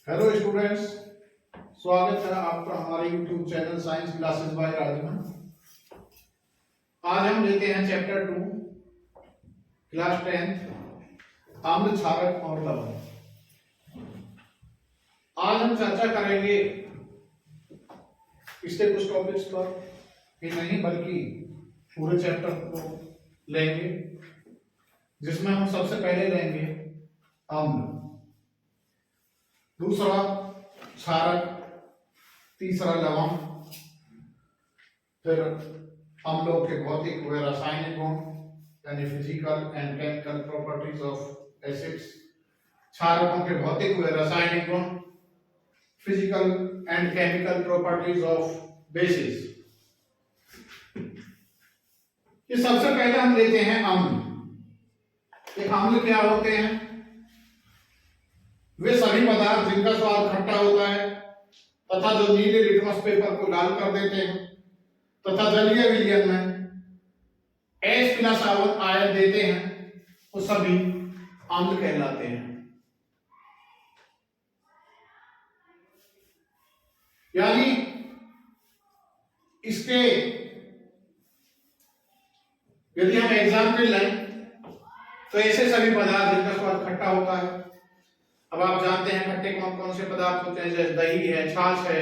Hello students, स्वागत है आपका हमारे YouTube channel science classes bye Rajman. आज हम लेते हैं चैप्टर 2 क्लास 10 अम्ल क्षारक और लवण। आज हम चर्चा करेंगे इसके कुछ टॉपिक्स पर ही नहीं बल्कि पूरे चैप्टर को लेंगे, जिसमें हम सबसे पहले लेंगे अम्ल, दूसरा क्षारक, तीसरा लवण, फिर अम्लों के भौतिक व रासायनिक गुण यानी physical and chemical properties of acids, क्षारकों के भौतिक व रासायनिक गुण, physical and chemical properties of bases. ये सबसे पहले हम लेते हैं अम्ल। ये अम्ल क्या होते हैं? वे सभी पदार्थ जिनका स्वाद खट्टा होता है तथा जो नीले लिटमस पेपर को लाल कर देते हैं तथा जलीय विलयन में H+ आयन देते हैं, वो सभी अम्ल कहलाते हैं। यानी इसके यदि हम एग्जाम्पल लें तो ऐसे सभी पदार्थ जिनका स्वाद खट्टा होता है। अब आप जानते हैं खट्टे कौन कौन से पदार्थ होते हैं, जैसे दही है, छाछ है,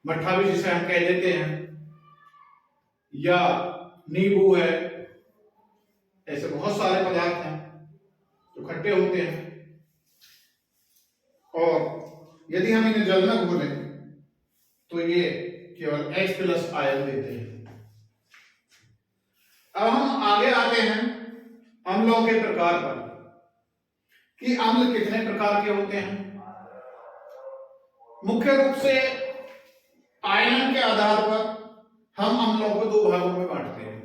मट्ठा भी जिसे हम कह देते हैं, या नींबू है। ऐसे बहुत सारे पदार्थ हैं जो खट्टे होते हैं और यदि हम इन्हें जल में घोलें तो ये केवल H+ आयन देते हैं। अब हम आगे आते हैं अम्लों के प्रकार पर कि अम्ल कितने प्रकार के होते हैं। मुख्य रूप से आयनन के आधार पर हम अम्लों को दो भागों में बांटते हैं।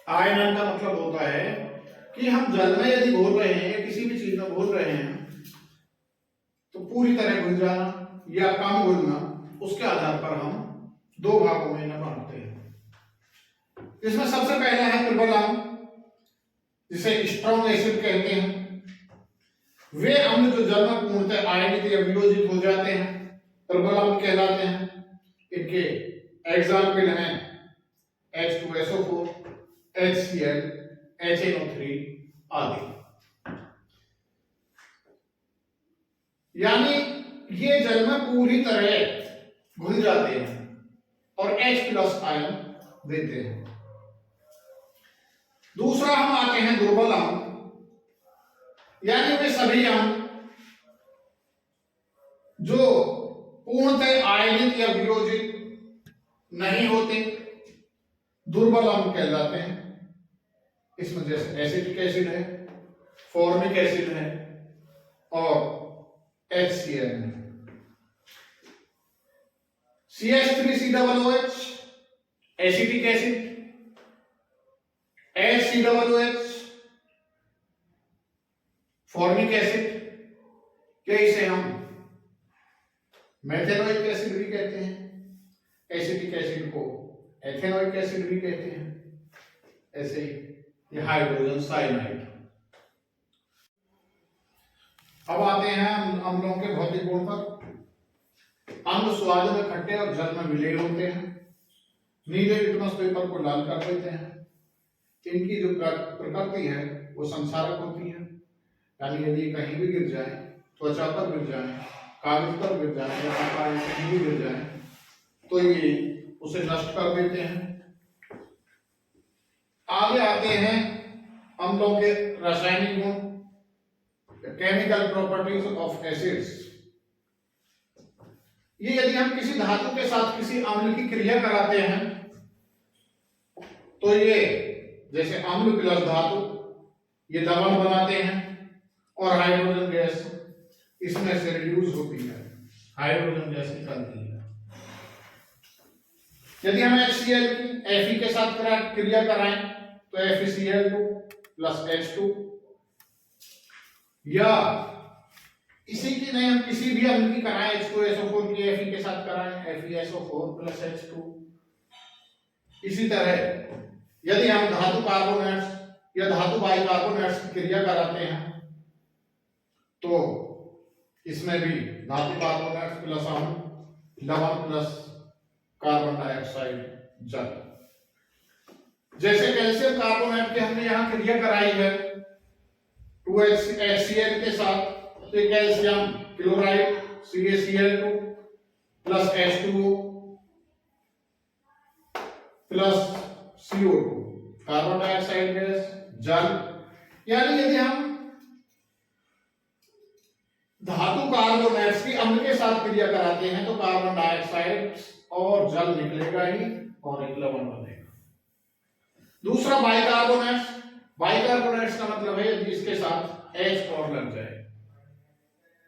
आयनन का मतलब होता है कि हम जल में यदि घोल रहे हैं या किसी भी चीज में घोल रहे हैं तो पूरी तरह घुल जाना या कम घुलना, उसके आधार पर हम दो भागों में इन्हें बांटते हैं। इसमें सबसे पहला है प्रबल अम्ल, जिसे स्ट्रॉन्ग एसिड कहते हैं। वे अम्ल जो जल में पूर्णतः आयनित या वियोजित हो जाते हैं प्रबल अम्ल कहलाते हैं। इनके एग्जाम्पल हैं H2SO4, HCl, HNO3 आदि। यानी ये जल में पूरी तरह घुल जाते हैं और H+ आयन देते हैं। दूसरा हम आते हैं दुर्बल अम्ल, यानी वे सभी अम्ल जो पूर्णतः आयनित या वियोजित नहीं होते, दुर्बल अम्ल कहलाते हैं। इसमें जैसे एसिटिक एसिड है, फॉर्मिक एसिड है और HCl है। CH3COOH acetic acid, HCOOH formic acid, क्या इसे हम मेथेनोइक एसिड भी कहते हैं। एसिटिक एसिड को एथेनोइक एसिड भी कहते हैं। ऐसे ही ये हाइड्रोजन साइनाइड। अब आते हैं अम्लों के भौतिक गुण पर। अम्ल स्वाद में खट्टे और जल में मिले होते हैं, नीले लिटमस पेपर को लाल कर देते हैं। इनकी जो प्रकृति है वो संक्षारक होती है, यानी यदि कहीं भी गिर जाए, त्वचा पर गिर जाए, कागज पर गिर जाए या कहीं भी गिर जाए तो ये उसे नष्ट कर देते हैं। आगे आते हैं अम्लों के रासायनिक गुण, केमिकल प्रॉपर्टीज ऑफ एसिड्स। ये यदि हम किसी धातु के साथ किसी अम्ल की क्रिया कराते हैं तो ये जैसे अम्ल प्लस धातु ये लवण बनाते हैं और हाइड्रोजन गैस इसमें से रिड्यूस होती है, हाइड्रोजन गैस निकलती है। यदि हम HCl की Fe के साथ क्रिया कराएं तो FeCl2 प्लस H2, या इसी की नहीं हम किसी भी अम्ल की कराएं, H2SO4 की Fe के साथ कराएं FeSO4 प्लस H2। इसी तरह यदि हम धातु कार्बोनेट्स या धातु बाइकार्बोनेट्स की क्रिया कराते हैं तो इसमें भी धातु कार्बोनेट प्लस अम्ल लवण प्लस कार्बन डाइऑक्साइड जल। जैसे कैल्शियम कार्बोनेट की हमने यहाँ क्रिया कराई है 2HCl के साथ, तो calcium chloride CaCl2 plus H2O plus CO2 carbon dioxide gas जल। यानी यदि हम धातु कार्बोनेट्स की अम्ल के साथ क्रिया कराते हैं तो कार्बन डाइऑक्साइड और जल निकलेगा ही और एक लवण बनेगा। दूसरा बाइकार्बोनेट्स। बाइकार्बोनेट्स का मतलब है यदि इसके साथ H और लग जाए,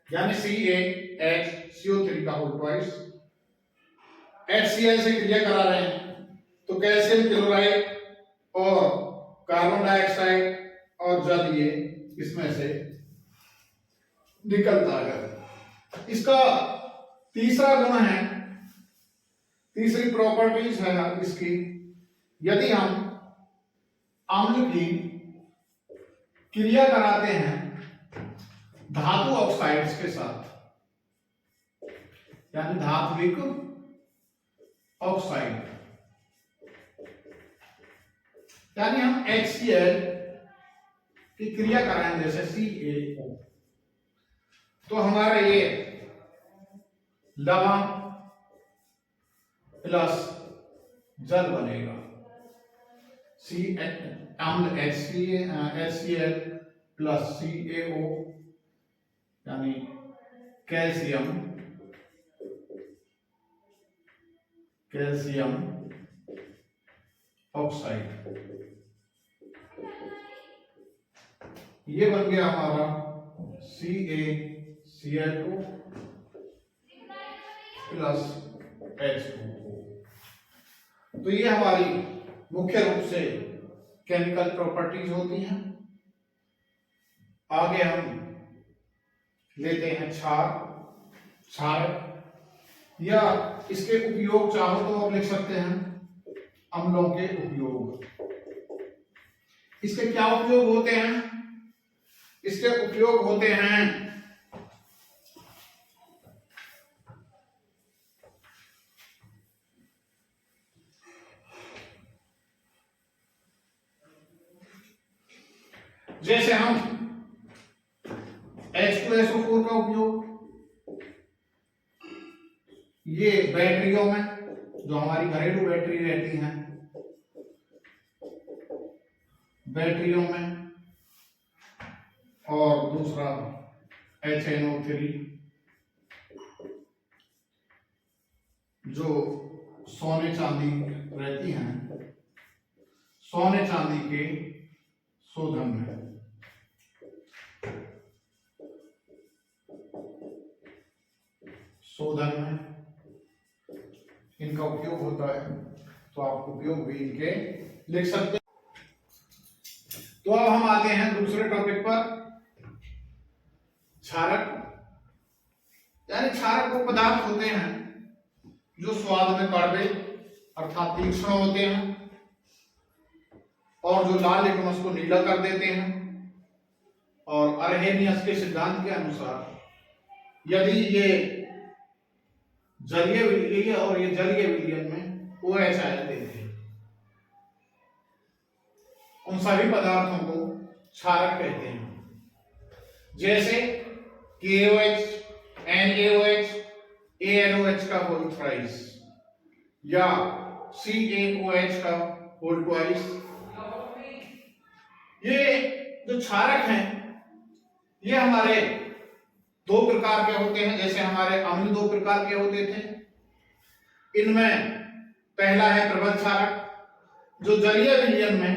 यानी CaHCO3 का होल ट्वाइस, HCl से क्रिया करा रहे हैं तो कैल्शियम क्लोराइड और कार्बन डाइऑक्साइड और जल ये इसमें से निकलता है। इसका तीसरा गुण है, तीसरी प्रॉपर्टीज है इसकी, यदि हम अम्ल की क्रिया कराते हैं धातु ऑक्साइड्स के साथ, यानी धात्विक ऑक्साइड, यानी हम HCl की क्रिया कराएं जैसे CaO, तो हमारा ये लवण प्लस जल बनेगा। अम्ल HCl प्लस CaO यानी कैल्शियम ऑक्साइड, ये बन गया हमारा CaCl2 प्लस H2O। तो ये हमारी मुख्य रूप से केमिकल प्रॉपर्टीज होती हैं। आगे हम लेते हैं क्षारक, या इसके उपयोग चाहो तो आप लिख सकते हैं अम्लों के उपयोग। इसके क्या उपयोग होते हैं? इसके उपयोग होते हैं जैसे हम H2SO4 का उपयोग ये बैटरियों में, जो हमारी घरेलू बैटरी रहती हैं, बैटरियों में, और दूसरा HNO3 जो सोने चांदी रहती हैं, सोने चांदी के शोधन में। शोधन में इनका उपयोग होता है, तो आप उपयोग भी इनके लिख सकते हैं। तो अब हम आते हैं दूसरे टॉपिक पर, क्षारक। यानी क्षारक वो पदार्थ होते हैं जो स्वाद में कड़वे अर्थात तीक्ष्ण होते हैं और जो लाल लिटमस को नीला कर देते हैं। और अर्हेनियस के सिद्धांत के अनुसार यदि ये जलीय विलयन और ये जलीय विलयन में OH आयन देते हैं, उन सभी पदार्थों को क्षारक कहते हैं। जैसे KOH, NaOH, ANOH का होल थ्राइस या CaOH का होल ट्वाइस। ये जो क्षारक हैं ये हमारे दो प्रकार के होते हैं। जैसे हमारे अम्ल दो प्रकार के होते थे, इनमें पहला है प्रबल क्षारक जो जलीय विलयन में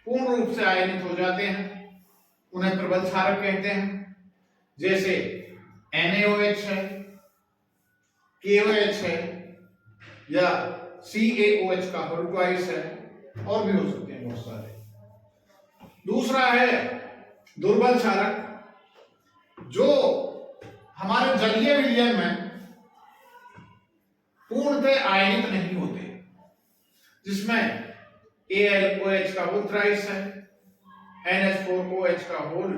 पूर्ण रूप से आयनित हो जाते हैं, उन्हें प्रबल क्षारक कहते हैं। जैसे NaOH है, KOH है या CaOH का होल ट्वाइस है, और भी हो सकते हैं बहुत सारे। दूसरा है दुर्बल क्षारक जो हमारे जलीय विलयन में पूर्णतः आयनित नहीं होते, जिसमें AlOH का होल थ्राइस है, NH4OH का होल,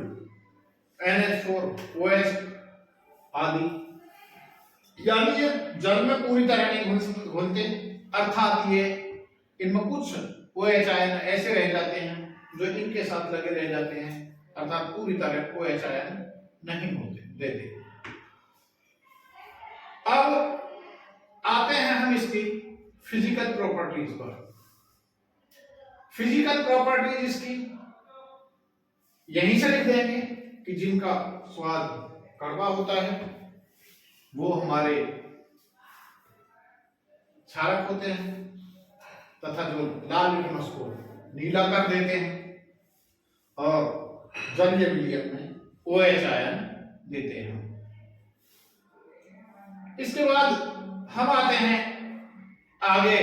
NH4OH आदि। यानी ये जल में पूरी तरह नहीं घुलते, अर्थात ये इनमें कुछ OH आयन ऐसे रह जाते हैं जो इनके साथ लगे रह जाते हैं, अर्थात पूरी तरह OH आयन नहीं होते देते। अब आते हैं हम इसकी फिजिकल प्रॉपर्टीज पर। फिजिकल प्रॉपर्टीज इसकी यहीं से लिख देंगे कि जिनका स्वाद कड़वा होता है वो हमारे क्षारक होते हैं, तथा जो लाल लिटमस को नीला कर देते हैं और जलीय विलयन में OH आयन देते हैं। इसके बाद हम आते हैं आगे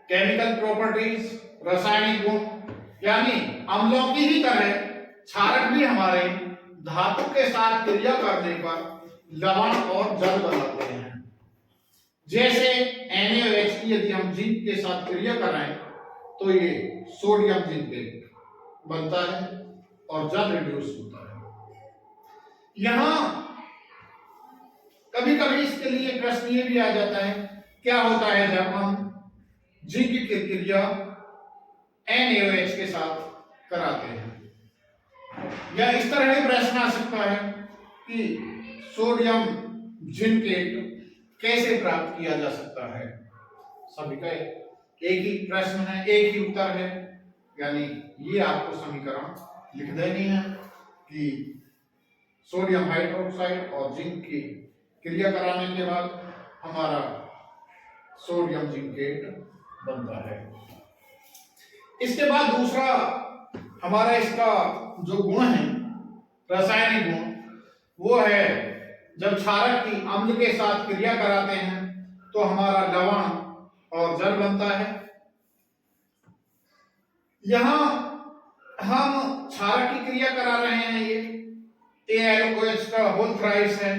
केमिकल प्रॉपर्टीज, रासायनिक गुण। यानी अम्लों की ही तरह क्षारक भी हमारे धातु के साथ क्रिया करने पर लवण और जल बनाते हैं। जैसे NaOH की यदि हम जिंक के साथ क्रिया कराएं तो ये सोडियम जिंकेट बनता है और जल रिड्यूस होता है। यहां कभी कभी इसके लिए प्रश्न ये भी आ जाता है, क्या होता है जब हम जिंक की क्रिया NaOH के साथ कराते हैं। या इस तरह का प्रश्न आ सकता है कि सोडियम जिंकेट कैसे प्राप्त किया जा सकता है। सभी का एक ही प्रश्न है, एक ही उत्तर है, यानी ये आपको समीकरण लिख देनी है कि सोडियम हाइड्रोक्साइड और जिंक की क्रिया कराने के बाद हमारा सोडियम जिंकेट बनता है। इसके बाद दूसरा हमारा इसका जो गुण है, रासायनिक गुण, वो है जब क्षारक की अम्ल के साथ क्रिया कराते हैं तो हमारा लवण और जल बनता है। यहां हम क्षारक की क्रिया करा रहे हैं, ये AlOH का होल थ्राइस है,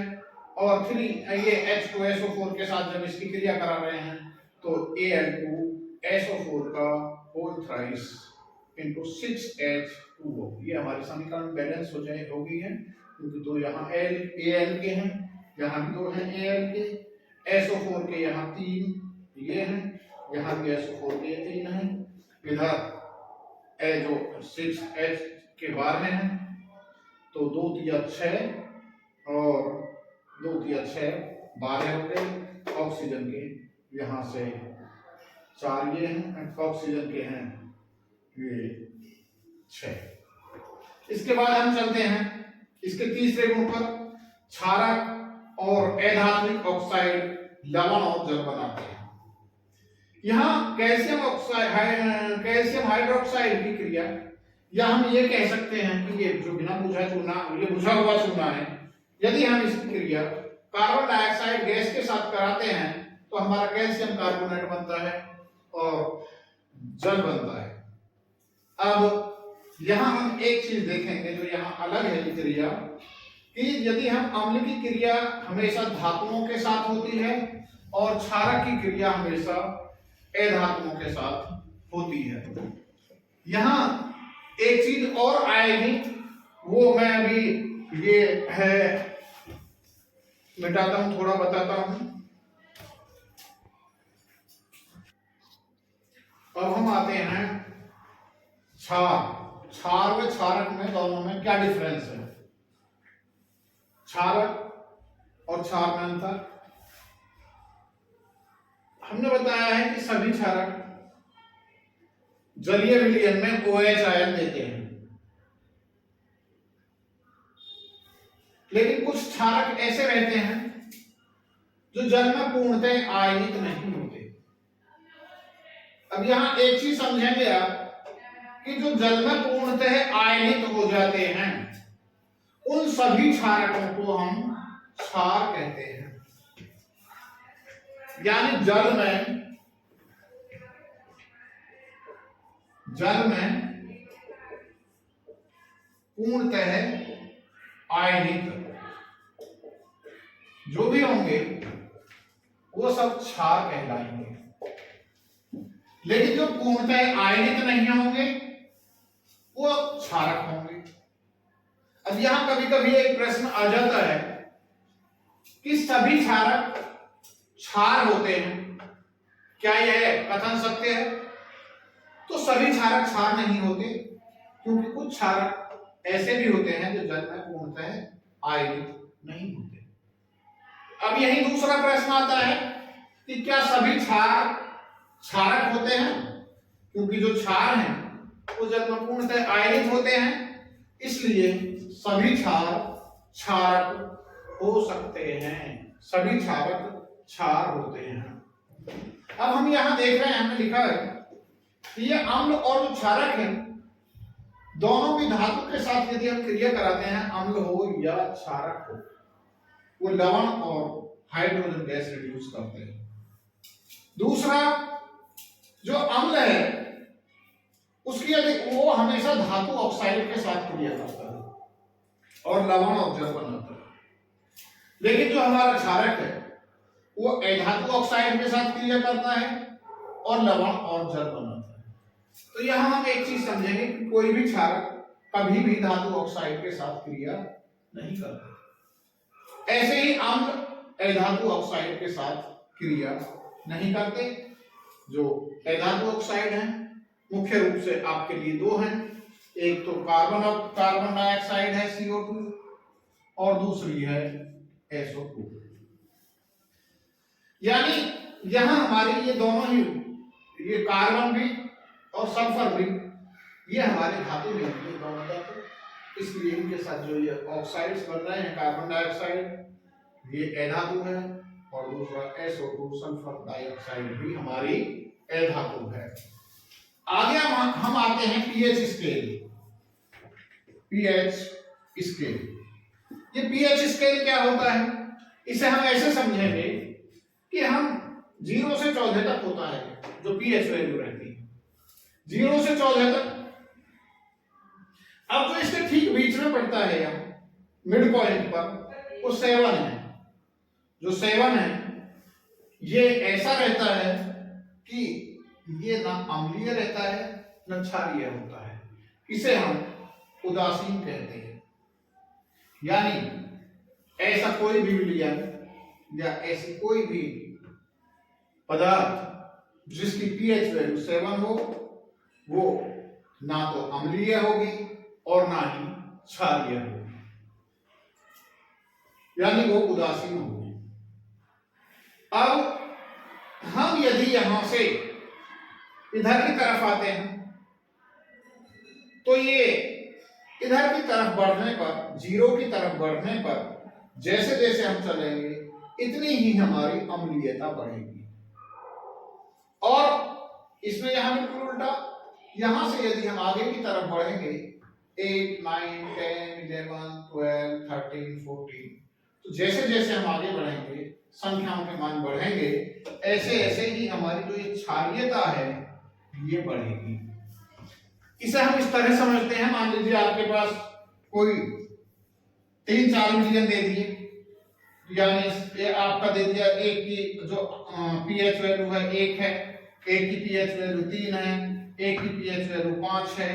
और 3 ये H2SO4 के साथ जब इसकी क्रिया करा रहे हैं तो Al2SO4 का होल थ्राइस इंटू 6H2O। ये हमारी समीकरण बैलेंस हो गई है, क्योंकि दो यहाँ Al के हैं, यहाँ भी दो हैं Al के, SO4 के यहाँ 3 ये हैं, यहाँ भी SO4 के 3 हैं, इधर जो 6H के 12 हैं, तो 2 3 6 और 2 3 6 12 हो गए। ऑक्सीजन के यहाँ से 4 ये हैं, ऑक्सीजन के हैं ये 6। इसके बाद हम चलते हैं इसके तीसरे गुण पर। क्षारक और अधात्विक ऑक्साइड लवण और जल बनाते हैं। यहाँ कैल्शियम ऑक्साइड, कैल्शियम हाइड्रोक्साइड की क्रिया, या हम ये कह सकते हैं कि ये जो बिना बुझा चूना, ये बुझा हुआ चूना है, यदि हम इसकी क्रिया कार्बन डाइऑक्साइड गैस के साथ कराते हैं तो हमारा कैल्शियम कार्बोनेट बनता है और जल बनता है। अब यहां हम एक चीज देखेंगे जो यहाँ अलग है क्रिया, कि यदि हम अम्ल की क्रिया हमेशा धातुओं के साथ होती है और क्षारक की क्रिया हमेशा अधातुओं के साथ होती है। यहां एक चीज और आएगी, वो मैं अभी ये है मिटाता हूं, थोड़ा बताता हूं। अब हम आते हैं क्षार व क्षारक में, दोनों में क्या डिफरेंस है। क्षारक और क्षार में अंतर हमने बताया है कि सभी क्षारक जलीय विलयन में OH आयन देते हैं, लेकिन कुछ क्षारक ऐसे रहते हैं जो जल में पूर्णतः आयनित नहीं होते। अब यहां एक चीज समझेंगे आप कि जो जल में पूर्णतः आयनित हो जाते हैं उन सभी क्षारकों को हम क्षार कहते हैं। यानी जल में पूर्णतः आयनित जो भी होंगे वो सब क्षार कहलाएंगे, लेकिन जो पूर्णतः आयनित नहीं होंगे वो क्षारक होंगे। अब यहां कभी कभी एक प्रश्न आ जाता है कि सभी क्षारक क्षार होते हैं। क्या यह कथन सत्य है? तो सभी क्षारक क्षार नहीं होते, क्योंकि कुछ क्षारक ऐसे भी होते हैं जो जल में पूर्णतः आयनित नहीं होते। अब यही दूसरा प्रश्न आता है कि क्या सभी क्षार क्षारक होते हैं? क्योंकि जो क्षार हैं वो जल में पूर्णतः आयनित होते हैं, इसलिए सभी क्षार क्षारक हो सकते हैं, सभी क्षारक क्षार होते हैं। अब हम यहां देख रहे हैं, हमने लिखा है कि ये अम्ल और जो क्षारक है दोनों भी धातु के साथ यदि हम क्रिया कराते हैं, अम्ल हो या क्षारक हो, वो लवण और हाइड्रोजन गैस रिड्यूस करते हैं। दूसरा, जो अम्ल है उसकी यदि वो हमेशा धातु ऑक्साइड के साथ क्रिया करता है और लवण और जल बनाता है, लेकिन जो हमारा क्षारक है वो अधातु ऑक्साइड के साथ क्रिया करता है और लवण और जल बनाता है। तो यहां हम एक चीज समझेंगे कि कोई भी क्षारक कभी भी धातु ऑक्साइड के साथ क्रिया नहीं करता। ऐसे ही अम्ल अधातु ऑक्साइड के साथ क्रिया नहीं करते। जो अधातु ऑक्साइड है मुख्य रूप से आपके लिए दो हैं, एक तो कार्बन डाइऑक्साइड है CO2 और दूसरी है SO2। यानी यहां हमारे ये दोनों ही, ये कार्बन भी और सल्फर भी, ये हमारे धातु में होते हैं दोनों धातु, इसलिए इनके साथ जो ये ऑक्साइड्स बन रहे हैं, कार्बन डाइऑक्साइड ये अधातु है और दूसरा SO2 सल्फर डाइऑक्साइड भी हमारी अधातु है। आगे हम आते हैं पीएच स्केल। पीएच स्केल, ये पीएच स्केल क्या होता है? इसे हम ऐसे समझेंगे कि हम 0 से 14 तक होता है जो पीएच वैल्यू रहती है, 0 से 14 तक। अब जो इसके ठीक बीच में पड़ता है यहाँ मिड पॉइंट पर, वो 7 है। जो 7 है ये ऐसा रहता है कि ये ना अम्लीय रहता है न क्षारीय होता है, इसे हम उदासीन कहते हैं। यानी ऐसा कोई भी विलयन या ऐसी कोई भी पदार्थ जिसकी पीएच वैल्यू 7 हो, वो ना तो अम्लीय होगी और ना ही क्षारीय होगी, यानी वो उदासीन होगी। अब हम यदि यहां से इधर की तरफ आते हैं तो ये इधर की तरफ बढ़ने पर, 0 की तरफ बढ़ने पर जैसे जैसे हम चलेंगे इतनी ही हमारी अम्लीयता बढ़ेगी। और इसमें यहां बिल्कुल उल्टा, यहां से यदि हम आगे की तरफ बढ़ेंगे 8, 9, 10, 11, 12, 13, 14, तो जैसे जैसे हम आगे बढ़ेंगे, संख्याओं के मान बढ़ेंगे, ऐसे ऐसे ही हमारी जो ये क्षारीयता है ये बढ़ेगी। इसे हम इस तरह समझते हैं, मान लीजिए आपके पास कोई 3-4 मिलियन दे दिए, यानी ये आपका दे दिया एक की जो पीएच वैल्यू है 1 है, एक की पीएच वैल्यू 3 है, एक की पीएच वैल्यू 5 है,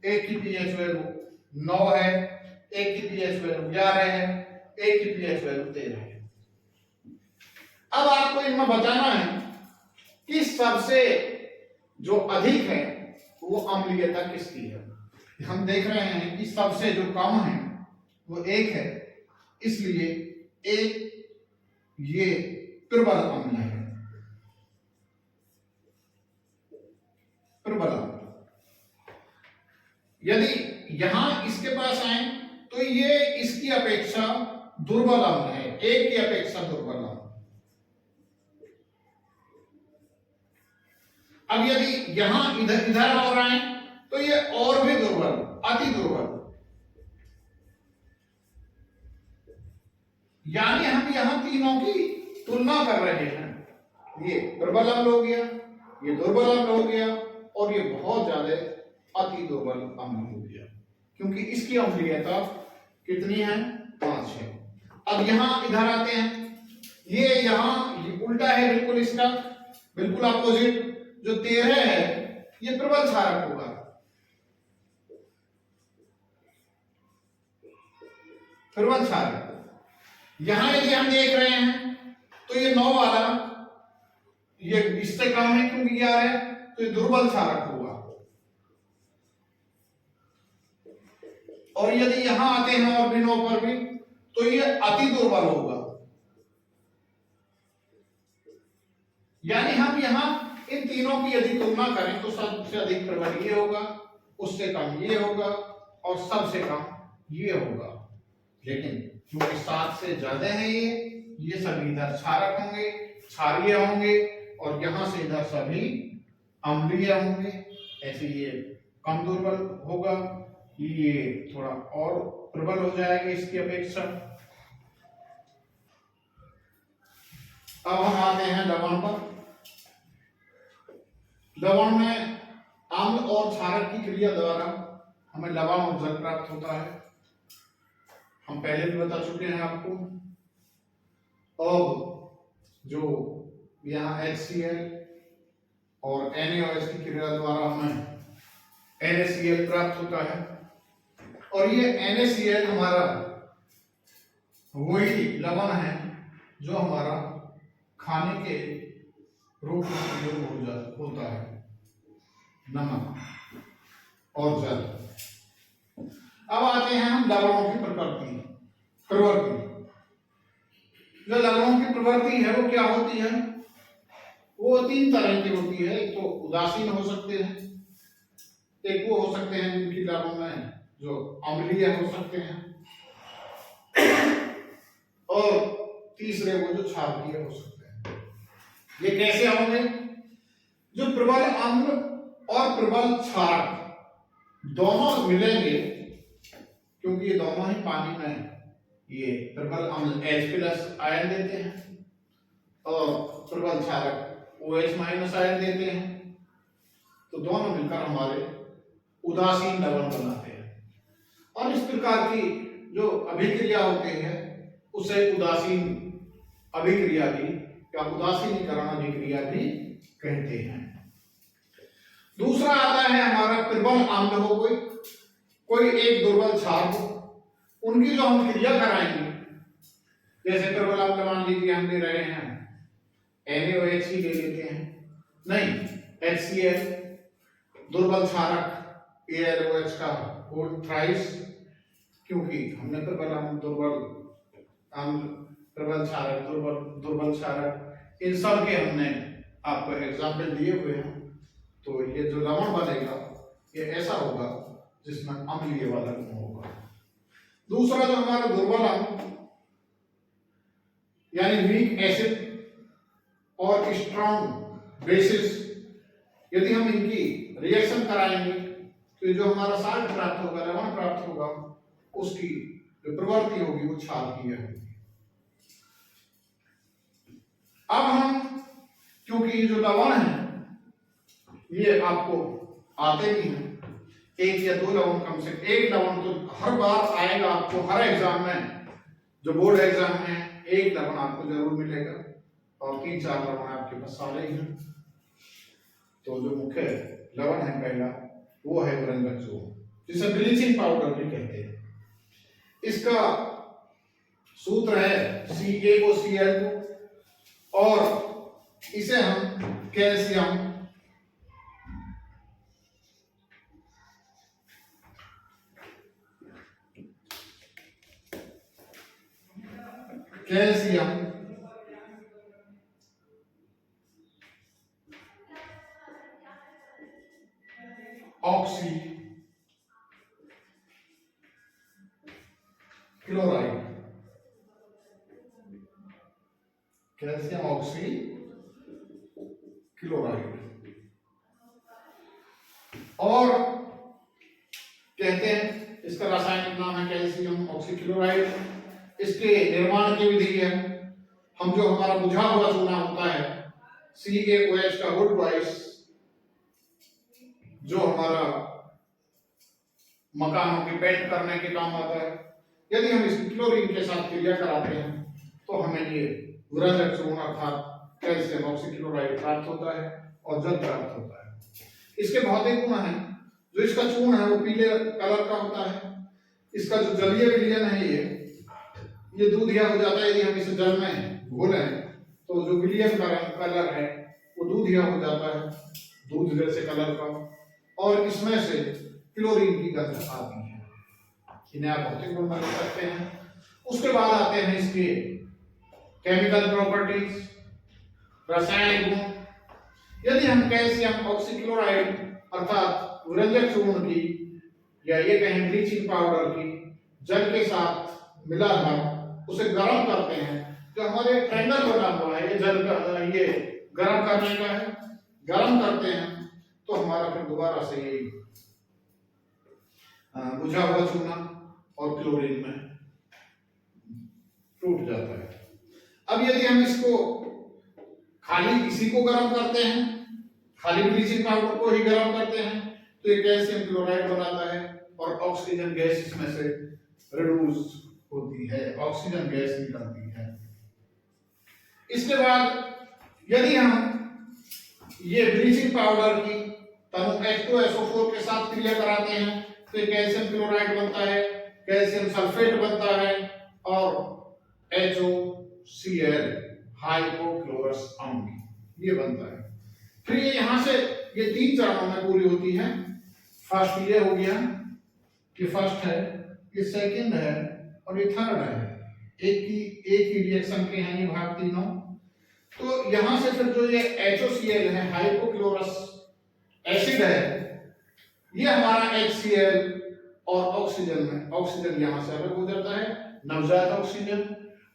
एक की पीएच वैल्यू 9 है, एक की पीएच वैल्यू 11 है, एक की पीएच वैल्यू 13 है। अब आपको इनमें बताना है कि सबसे जो अधिक है वो अम्लीयता किसकी है। हम देख रहे हैं कि सबसे जो कम है वो 1 है, इसलिए 1 ये प्रबल अम्ल है। प्रबल अम्ल यदि यहां इसके पास आए तो ये इसकी अपेक्षा दुर्बल अम्ल है, 1 की अपेक्षा दुर्बल अम्ल। अब यदि यहां इधर इधर और आए तो ये और भी दुर्बल, अति दुर्बल। यानी हम यहां तीनों की तुलना कर रहे हैं। ये प्रबल अम्ल हो गया, ये दुर्बल अम्ल हो गया और ये बहुत ज्यादा अति दुर्बल अम्ल हो गया, क्योंकि इसकी अम्लीयता कितनी है? 5 है। अब यहां इधर आते हैं, ये यहां ये उल्टा है बिल्कुल, इसका बिल्कुल अपोजिट। जो 13 है ये प्रबल क्षारक होगा, प्रबल क्षारक। यहां यदि हम देख रहे हैं तो ये 9 वाला ये इससे कम है क्योंकि क्या है, तो ये दुर्बल क्षारक होगा। और यदि यहां आते हैं और भी 9 पर भी तो ये अति दुर्बल होगा। यानी हम यहां इन तीनों की यदि तुलना करें तो सबसे अधिक प्रबल ये होगा, उससे कम ये होगा और सबसे कम ये होगा। लेकिन क्योंकि 7 से ज्यादा है ये सभी इधर क्षारक होंगे, क्षारीय होंगे और यहां से इधर सभी अम्लीय होंगे। ऐसे ये कम दुर्बल होगा, ये थोड़ा और प्रबल हो जाएगा इसकी अपेक्षा। अब हम आते हैं लवण पर। लवण में अम्ल और क्षारक की क्रिया द्वारा हमें लवण और जल प्राप्त होता है। हम पहले भी बता चुके हैं आपको। अब जो यहाँ HCl और NaOH की क्रिया द्वारा हमें NaCl प्राप्त होता है। और ये NaCl हमारा वही लवण है जो हमारा खाने के रूप में प्रयोग होता है, नमक और जल। अब आते हैं हम लवणों की प्रवृत्ति। जो लवणों की प्रवृत्ति है वो क्या होती है, वो 3 तरह की होती है। एक तो उदासीन हो सकते हैं, एक वो हो सकते हैं जिनकी लवण में जो अम्लीय हो सकते हैं, और तीसरे वो जो क्षारीय हो सकते हैं। ये कैसे होंगे, जो प्रबल अम्ल और प्रबल क्षारक दोनों मिलेंगे, क्योंकि ये दोनों ही पानी में ये प्रबल अम्ल H+ आयन देते हैं और प्रबल क्षारक OH- आयन देते हैं, तो दोनों मिलकर हमारे उदासीन लवण बनाते हैं। और इस प्रकार की जो अभिक्रिया होती है उसे उदासीन अभिक्रिया भी या उदासीनीकरण अभिक्रिया भी कहते हैं। दूसरा आता है हमारा प्रबल अम्ल हो, कोई एक दुर्बल क्षार हो, उनकी जो हम क्रिया कराएंगे, जैसे प्रबल अम्ल मान लीजिए हम ले रहे हैं NaOH ही ले लेते हैं, नहीं HCl, दुर्बल क्षारक AlOH का होल थ्राइस, क्योंकि हमने प्रबल क्षारक दुर्बल क्षारक इन सब के हमने आपको एग्जाम्पल दिए हुए हैं। तो ये जो लवण बनेगा ये ऐसा होगा जिसमें अम्लीय वाला गुण होगा। दूसरा जो हमारा दुर्बल अम्ल यानी वीक एसिड और स्ट्रॉन्ग बेसिस, यदि हम इनकी रिएक्शन कराएंगे तो जो हमारा साल्ट प्राप्त होगा, लवण प्राप्त होगा, उसकी जो प्रवृत्ति होगी वो क्षारीय होगी। अब हम, क्योंकि ये जो लवण है ये आपको आते भी हैं, 1 या 2 लवण, कम से 1 लवण तो हर बार आएगा आपको, हर एग्जाम में, जो बोर्ड एग्जाम है 1 लवण आपको जरूर मिलेगा और 3-4 लवण आपके पास सारे ही हैं। तो जो मुख्य लवण है पहला वो है गंधक चूर्ण, जिसे ब्लीचिंग पाउडर भी कहते हैं। इसका सूत्र है CaOCl2 और इसे हम calcium oxy chloride, calcium oxy chloride, और कहते हैं इसका रासायनिक नाम है कैल्शियम ऑक्सी क्लोराइड। इसके निर्माण की विधि है, हम जो हमारा बुझा हुआ चूना होता है CaOH का होल ट्वाइस, जो हमारा मकानों की पेंट करने के काम आता है, यदि हम इस क्लोरीन के साथ क्रिया कराते हैं तो हमें ये गंधक चूर्ण अर्थात कैल्शियम ऑक्सी क्लोराइड प्राप्त होता है और जल प्राप्त होता है। इसके भौतिक गुण है, जो इसका चूर्ण है वो पीले कलर का होता है। इसका जो जलीय विलयन है ये दूधिया हो जाता है। यदि हम इसे जल में घोलें तो जो विलियन का रंग कलर है वो दूधिया हो जाता है, दूध जैसे कलर का, और इसमें से क्लोरीन की गंध आती है। इन्हें आप भौतिक गुण मान सकते हैं। उसके बाद आते हैं इसके केमिकल प्रॉपर्टीज, रासायनिक गुण। यदि हम कैल्शियम ऑक्सीक्लोराइड अर्थात विरंजक चूर्ण की या ये कहें ब्लीचिंग पाउडर की जल के साथ मिलाकर उसे गर्म करते हैं, जो हमारे ट्रायंगल बना हुआ है ये जल का, ये गर्म करने का है, गर्म करते हैं तो हमारा फिर दोबारा से ये बुझा हुआ चूना और क्लोरीन में टूट जाता है। अब यदि हम इसको खाली इसी को गर्म करते हैं, खाली ब्लीचिंग पाउडर को ही गर्म करते हैं, तो ये कैल्शियम क्लोराइड बनाता है और ऑक्सीजन गैस इसमें से रिड्यूस होती है, ऑक्सीजन गैस निकलती है। इसके बाद यदि हम ये ब्लीचिंग पाउडर की तनु H2SO4 के साथ क्रिया कराते हैं तो ये कैल्शियम क्लोराइड बनता है, कैल्शियम सल्फेट बनता है और HOCl हाइपोक्लोरस अम्ल ये बनता है। फिर ये यहां से ये 3 चरणों में पूरी होती है। फर्स्ट ये हो गया, ये फर्स्ट है, ये सेकंड है और ये थर्ड है। एक ही रिएक्शन के हैं ये भाग तीनों। तो यहां से फिर जो ये HOCl है हाइपोक्लोरस एसिड है, ये हमारा HCl और ऑक्सीजन में ऑक्सीजन यहां से अलग हो जाता है, नवजात ऑक्सीजन।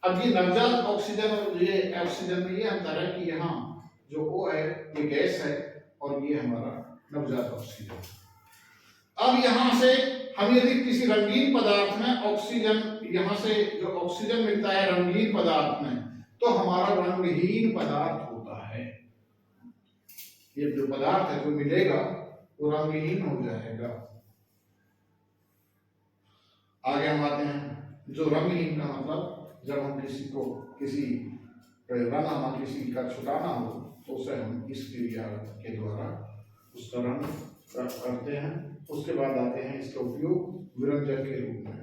अब ये नवजात ऑक्सीजन और ये ऑक्सीजन में ये अंतर है कि यहाँ जो O है ये गैस है और ये हमारा नवजात ऑक्सीजन। अब यहां से हम यदि किसी रंगीन पदार्थ में ऑक्सीजन, यहां से जो ऑक्सीजन मिलता है रंगीन पदार्थ में, तो हमारा रंगहीन पदार्थ होता है। ये जो पदार्थ है जो मिलेगा वो रंगहीन हो जाएगा। आगे हम आते हैं जो रंगहीन का मतलब, जब हम किसी को किसी बनाना किसी का छुटाना हो तो उसे हम इस क्रिया के द्वारा उसका रंग करते हैं। उसके बाद आते हैं इसका उपयोग विरंजक के रूप में।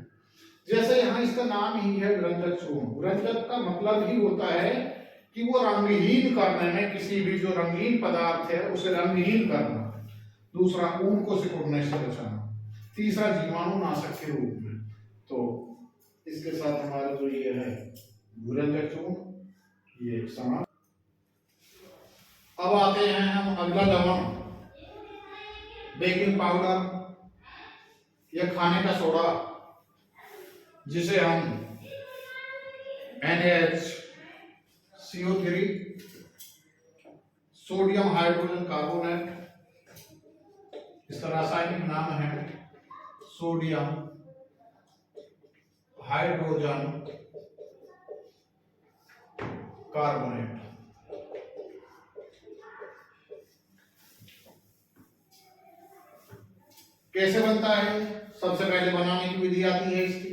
जैसे यहाँ इसका नाम ही है विरंजक चूर्ण। विरंजक का मतलब ही होता है कि वो रंगहीन करने में, किसी भी जो रंगीन पदार्थ है उसे रंगहीन करना। दूसरा, ऊन को सिकुड़ने से बचाना। तीसरा, जीवाणुनाशक के रूप में। तो इसके साथ हमारा जो ये है विरंजक चूर्ण ये समाप्त। अब आते हैं हम अगला लवण, बेकिंग पाउडर या खाने का सोडा, जिसे हम NaHCO3 सोडियम हाइड्रोजन कार्बोनेट, इसका रासायनिक नाम है सोडियम हाइड्रोजन कार्बोनेट। कैसे बनता है? सबसे पहले बनाने की विधि आती है इसकी,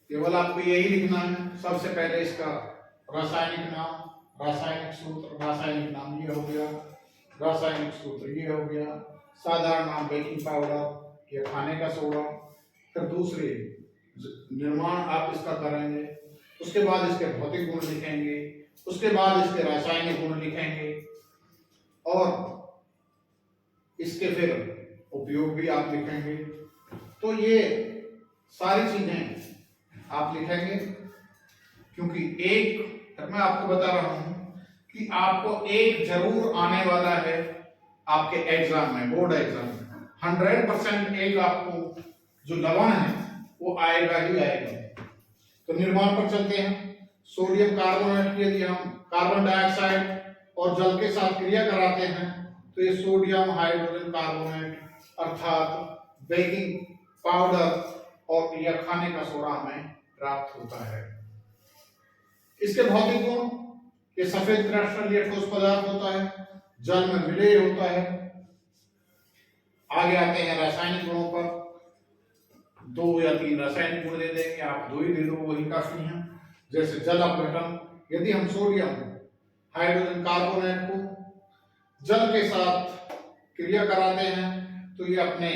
केवल आपको यही लिखना है। सबसे पहले इसका रासायनिक नाम, रासायनिक सूत्र, रासायनिक नाम ये हो गया, रासायनिक सूत्र ये हो गया, साधारण नाम बेकिंग पाउडर या खाने का सोडा। फिर दूसरे निर्माण आप इसका करेंगे, उसके बाद इसके भौतिक गुण लिखेंगे, उसके बाद इसके रासायनिक गुण लिखेंगे और इसके फिर उपयोग भी आप लिखेंगे। तो ये सारी चीजें आप लिखेंगे, क्योंकि एक मैं आपको बता रहा हूं कि आपको एक जरूर आने वाला है आपके एग्जाम में, बोर्ड एग्जाम में 100% एक आपको जो लवण है वो आएगा ही आएगा। तो निर्माण पर चलते हैं। सोडियम कार्बोनेट की यदि हम कार्बन डाइऑक्साइड और जल के साथ क्रिया कराते हैं तो ये सोडियम हाइड्रोजन कार्बोनेट अर्थात बेकिंग पाउडर और या खाने का सोडा हमें प्राप्त होता है। इसके भौतिक गुण, ये सफेद क्रिस्टलीय ठोस पदार्थ होता है, जल में विलय होता है। आगे आते हैं रासायनिक गुणों पर। 2 या 3 रासायनिक गुण दे देंगे, आप 2 ही दे दो वही काफी हैं। जैसे जल अपघटन, यदि हम सोडियम हाइड्रोजन कार्बोनेट को जल के साथ क्रिया कराते हैं तो ये अपने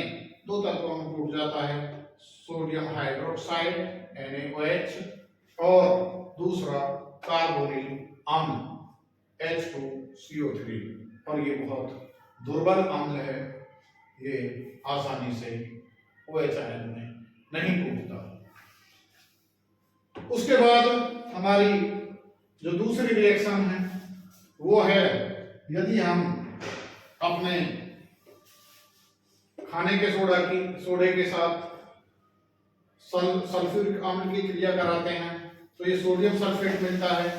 2 तत्वों में टूट जाता है, सोडियम हाइड्रोक्साइड NaOH और दूसरा कार्बोनिल अम्ल H2CO3, और ये बहुत दुर्बल अम्ल है, ये आसानी से OH में नहीं टूटता। उसके बाद हमारी जो दूसरी रिएक्शन है वो है, यदि हम अपने खाने के सोडे के साथ सल्फ्यूरिक अम्ल की क्रिया कराते हैं तो ये सोडियम सल्फेट मिलता है,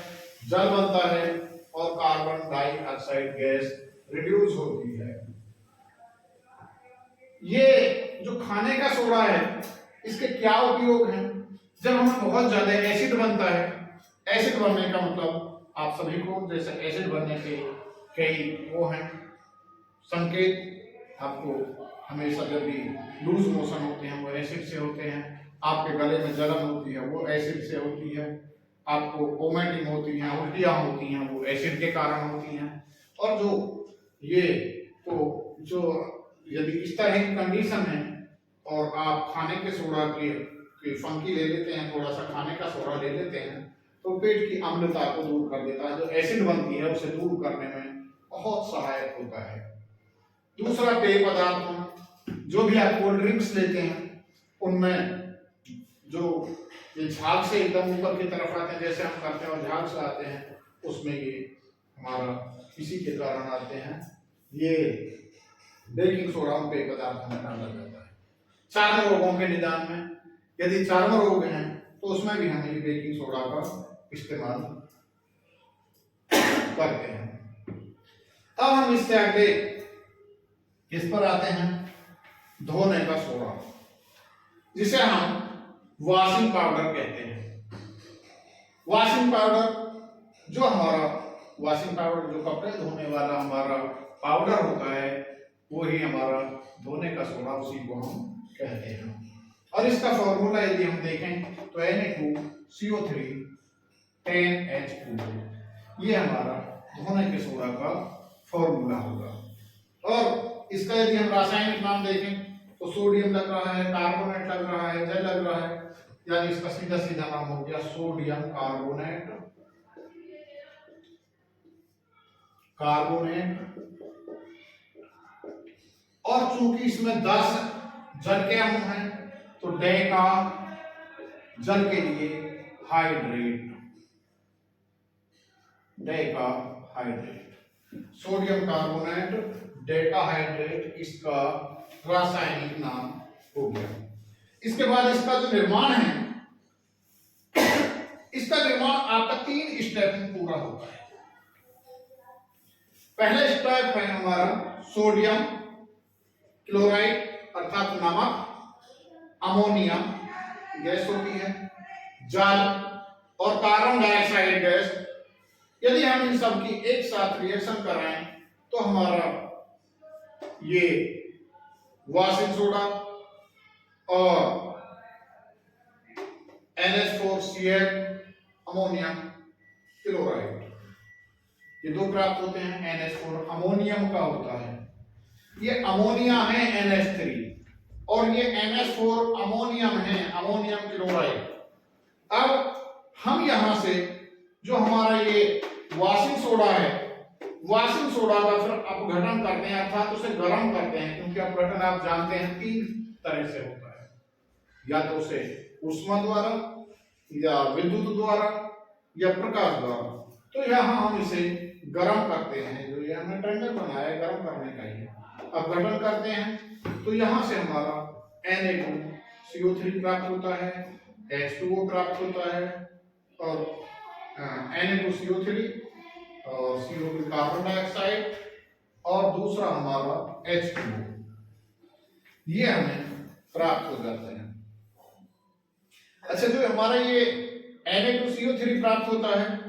जल बनता है और कार्बन डाइऑक्साइड गैस रिड्यूस होती है। ये जो खाने का सोडा है इसके क्या उपयोग हैं? जब हमें बहुत ज्यादा एसिड बनता है, एसिड बनने का मतलब आप सभी को, जैसे एसिड बनने के कई वो हैं संकेत, आपको हमेशा जब भी लूज मोशन होते हैं वो एसिड से होते हैं, आपके गले में जलन होती है वो एसिड से होती है, आपको वोमिटिंग होती है, उल्टियां होती हैं वो एसिड के कारण होती हैं। और जो यदि इस तरह की कंडीशन है और आप खाने के सोडा के फंकी ले लेते हैं, थोड़ा सा खाने का सोडा ले लेते हैं, तो पेट की अम्लता को दूर कर देता है, जो एसिड बनती है उसे दूर करने में बहुत सहायक होता है। दूसरा पेय पदार्थ, जो भी आप कोल्ड ड्रिंक्स लेते हैं उनमें जो ये झाग से एकदम ऊपर की तरफ आते हैं, जैसे हम करते हैं और झाग से आते हैं, उसमें ये हमारा इसी के कारण आते हैं। ये बेकिंग सोडा पेय पदार्थ में डाला जाता है चर्म रोगों के निदान में। यदि चर्म रोग हैं तो उसमें भी हम ये बेकिंग सोडा का इस्तेमाल करते हैं। अब हम इससे आगे इस पर आते हैं धोने का सोडा, जिसे हम वॉशिंग पाउडर कहते हैं। वॉशिंग पाउडर जो हमारा वॉशिंग पाउडर जो कपड़े धोने वाला हमारा पाउडर होता है वो ही हमारा धोने का सोडा, उसी को हम कहते हैं। और इसका फॉर्मूला यदि हम देखें तो Na2CO3 10H2, ये हमारा धोने के सोडा का फॉर्मूला होगा। और इसका यदि हम रासायनिक नाम देखें तो सोडियम लग रहा है, कार्बोनेट लग रहा है, जल लग रहा है, यानी इसका सीधा सीधा नाम हो गया सोडियम कार्बोनेट। और चूंकि इसमें 10 जल के अणु हैं तो डेका, जल के लिए hydrate, Deka hydrate, sodium carbonate Deka hydrate इसका रासायनिक नाम हो गया। इसके बाद इसका जो निर्माण है, इसका निर्माण आपका 3 स्टेप में पूरा होता है। पहला स्टेप है हमारा सोडियम क्लोराइड अर्थात नमक, अमोनिया गैस होती है, जल और कार्बन डाइऑक्साइड गैस। यदि हम इन सब की एक साथ रिएक्शन कराएं तो हमारा ये वॉशिंग सोडा और NH4Cl अमोनियम क्लोराइड, ये दो प्राप्त होते हैं। NH4 अमोनियम का होता है, ये अमोनिया है NH3 और ये NH4 अमोनियम है, अमोनियम क्लोराइड। अब हम यहां से जो हमारा ये वॉशिंग सोडा है, वॉशिंग सोडा का फिर अपघटन करते हैं अर्थात उसे गर्म करते हैं, क्योंकि अपघटन आप जानते हैं 3 तरह से होता है, या तो उसे ऊष्मा द्वारा या विद्युत द्वारा या प्रकाश द्वारा। तो यहाँ हम इसे गर्म करते हैं, जो ये हमने ट्रायंगल बनाया है गर्म करने का ही, अपघटन करते हैं तो यहाँ से हमारा Na2CO3 प्राप्त होता है, H2O प्राप्त होता है और Na2CO3 और CO2 कार्बन डाइऑक्साइड और दूसरा हमारा H2O, ये हमें प्राप्त हो जाते हैं। अच्छा, जो हमारा ये Na2CO3 प्राप्त होता है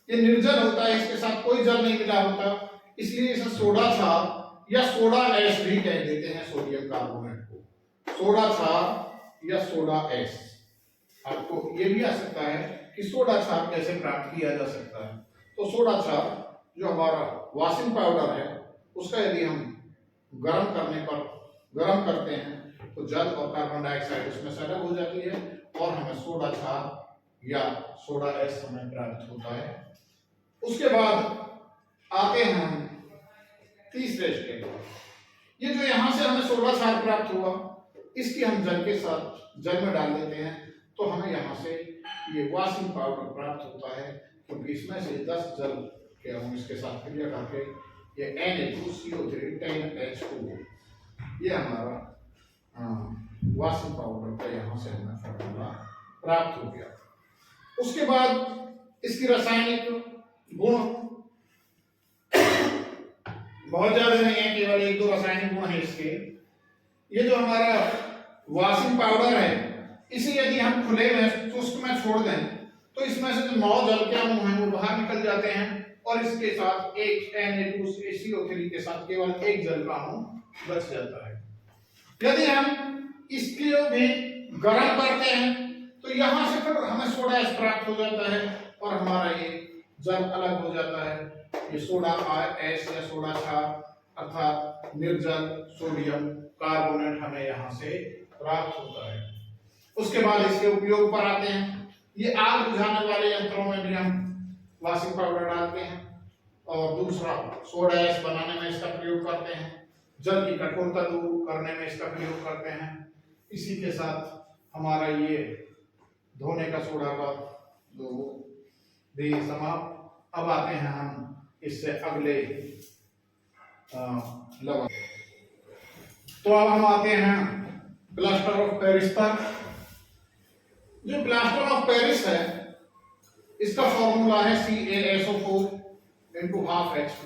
ये निर्जल होता है, इसके साथ कोई जल नहीं मिला होता, इसलिए इसे सोडा क्षार या सोडा एस भी कह देते हैं। सोडियम कार्बोनेट को सोडा क्षार या सोडा एस। आपको ये भी आ सकता है कि सोडा क्षार कैसे प्राप्त किया जा सकता है। तो सोडा क्षार जो हमारा वॉशिंग पाउडर है उसका यदि हम गर्म करते हैं तो जल और कार्बन डाइऑक्साइड उसमें सेटल हो जाती है और हमें सोडा क्षार या सोडा एस हमें प्राप्त होता है। उसके बाद आते हैं हम तीसरे स्टेप। ये जो यहाँ से हमें सोडा क्षार प्राप्त हुआ, इसकी हम जल के साथ जल में डाल देते हैं, तो हमें यहाँ से ये वॉशिंग पाउडर प्राप्त होता है, क्योंकि इसमें से 10 जल के हम इसके साथ क्रिया करके ये Na2CO3 10H2 ये हमारा वॉशिंग पाउडर का यहाँ से हमें फॉर्मूला प्राप्त हो गया। उसके बाद इसकी रासायनिक गुण बहुत ज्यादा नहीं है, केवल 1-2 रासायनिक गुण है इसके। ये जो हमारा वॉशिंग पाउडर है, इसे यदि हम खुले में शुष्क में छोड़ दें तो इसमें से जो 9 जल के अणु हैं वो बाहर निकल जाते हैं, और इसके साथ एक Na2CO3 के साथ केवल 1 जल का अणु बच जाता है। यदि हम इसको भी गर्म करते हैं तो यहाँ से फिर हमें सोडा एस प्राप्त हो जाता है, और हमारा ये जल अलग हो जाता है। ये सोडा एस या सोडा क्षार अर्थात निर्जल सोडियम कार्बोनेट हमें यहाँ से प्राप्त होता है। उसके बाद इसके उपयोग पर आते हैं। ये आग बुझाने वाले यंत्रों में भी हम वॉशिंग पाउडर डालते हैं, और दूसरा सोडा एस बनाने में इसका प्रयोग करते हैं, जल की कठोरता दूर करने में इसका प्रयोग करते हैं। इसी के साथ हमारा ये धोने का सोडा का जो भी समाप्त। अब आते हैं हम इससे अगले लेवल। तो अब हम आते हैं प्लास्टर ऑफ पेरिस पर। जो प्लास्टर ऑफ पेरिस है, इसका फॉर्मूला है CaSO4 × 12H2।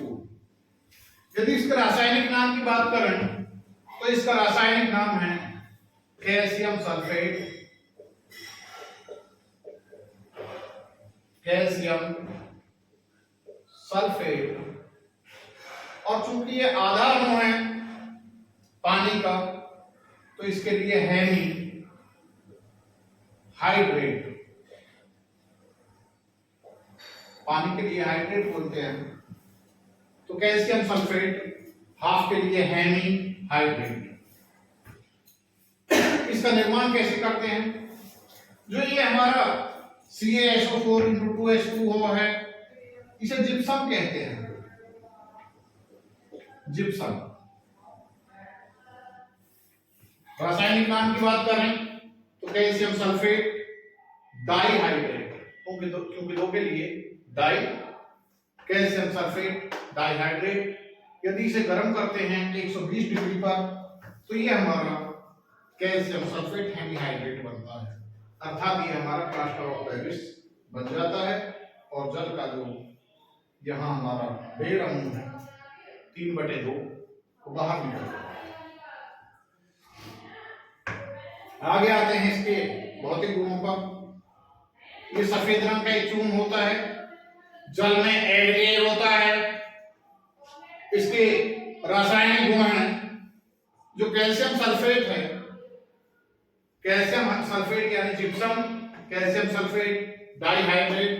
यदि इसके रासायनिक नाम की बात करें तो इसका रासायनिक नाम है कैल्शियम सल्फेट। और चूंकि ये आधार अणु है पानी का, तो इसके लिए हेमी हाइड्रेट, पानी के लिए हाइड्रेट बोलते हैं, तो कैल्शियम सल्फेट हाफ के लिए हेमी हाइड्रेट। इसका निर्माण कैसे करते हैं? जो ये हमारा CaSO4 × 2H2O है, इसे जिप्सम कहते हैं। जिप्सम। रासायनिक नाम की बात करें तो कैल्शियम सल्फेट डाइहाइड्रेट, क्योंकि दो के लिए डाई, कैल्शियम सल्फेट डाइहाइड्रेट। यदि इसे गर्म करते हैं 120 डिग्री पर, तो ये हमारा कैल्शियम सल्फेट हेमीहाइड्रेट बनता है, अर्थात ये हमारा प्लास्टर ऑफ पेरिस बन जाता है। और जल का जो यहाँ हमारा बेड़ अणु है 3/2 वो बाहर निकल जाता है। आगे आते हैं इसके भौतिक गुणों पर। ये सफेद रंग का एक चूर्ण होता है, जल में एयर होता है। इसके रासायनिक गुण हैं, जो कैल्शियम सल्फेट है, कैल्शियम सल्फेट यानी जिप्सम, कैल्शियम सल्फेट डाइहाइड्रेट।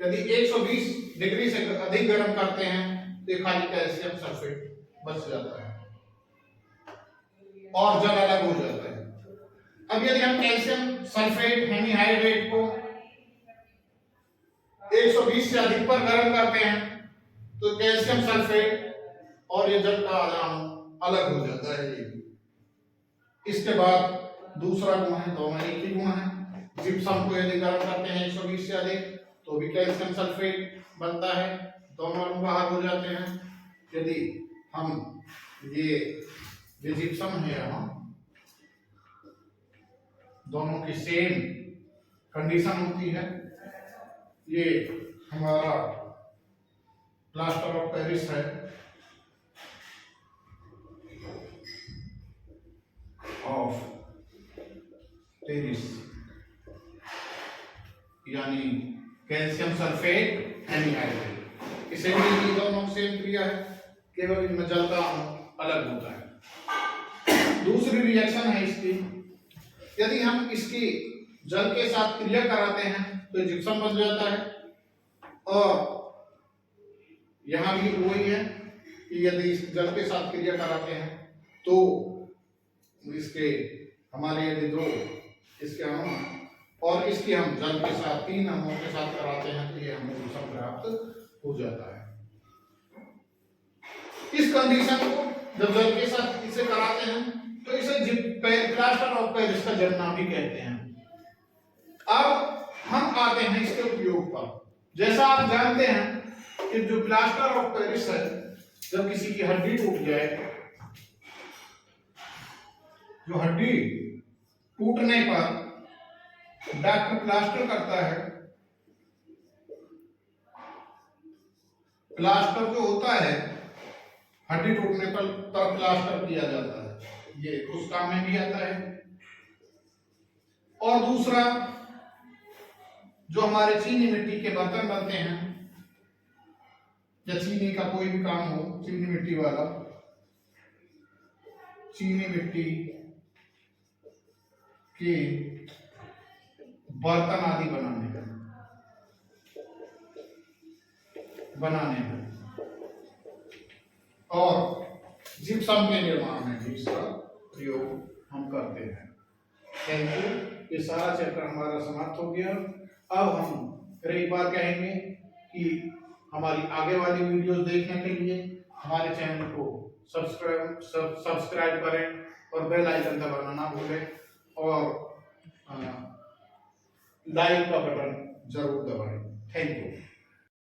यदि 120 डिग्री से अधिक गर्म करते हैं तो खाली कैल्शियम सल्फेट बच जाता है और जल अलग हो जाता है। अब यदि हम कैल्शियम सल्फेट हेमीहाइड्रेट को 120 से अधिक पर गर्म करते हैं तो कैल्शियम सल्फेट और ये जल का आयन अलग हो जाता है। इसके बाद दूसरा गुण है, दोनों एक ही गुण है। जिप्सम को यदि गर्म करते हैं 120 से अधिक तो भी कैल्शियम सल्फेट बनता है, दोनों अणु बाहर हो जाते हैं। यदि हम ये जिप्सम है, यहाँ दोनों की सेम कंडीशन होती है। ये हमारा प्लास्टर ऑफ पेरिस है, ऑफ पेरिस, यानी कैल्शियम सल्फेट हेमीहाइड्रेट। इसे भी दोनों सेम क्रिया है, केवल इनमें जल का अलग होता है। दूसरी रिएक्शन है इसकी, यदि हम इसकी जल के साथ क्रिया कराते हैं तो जिप्सम बन जाता है। और यहां भी वही है कि यदि इस जल के साथ क्रिया कराते हैं तो इसके हमारे यदि दो इसके अणु और इसकी हम जल के साथ 3 अम्लों के साथ कराते हैं तो ये हमें दूसरा प्राप्त हो जाता है। इस कंडीशन को जब जल के साथ इसे कराते हैं तो इसे प्लास्टर ऑफ पेरिस का जलना भी कहते हैं। अब हम आते हैं इसके उपयोग पर। जैसा आप जानते हैं कि जो प्लास्टर ऑफ पेरिस है, जब किसी की हड्डी टूट जाए, जो हड्डी टूटने पर डॉक्टर प्लास्टर करता है। प्लास्टर जो होता है हड्डी टूटने पर प्लास्टर किया जाता है, ये उस काम में भी आता है। और दूसरा, जो हमारे चीनी मिट्टी के बर्तन बनते हैं या चीनी का कोई भी काम हो, चीनी मिट्टी वाला, चीनी मिट्टी के बर्तन आदि बनाने में और जिप्सम के निर्माण में भी इसका प्रयोग हम करते हैं। Thank you. ये सारा चैप्टर हमारा समाप्त हो गया। अब हम फिर एक बार कहेंगे कि हमारी आगे वाली वीडियोस देखने के लिए हमारे चैनल को सब्सक्राइब करें और बेल आइकन दबाना ना भूलें और लाइक का बटन जरूर दबाएं। Thank you.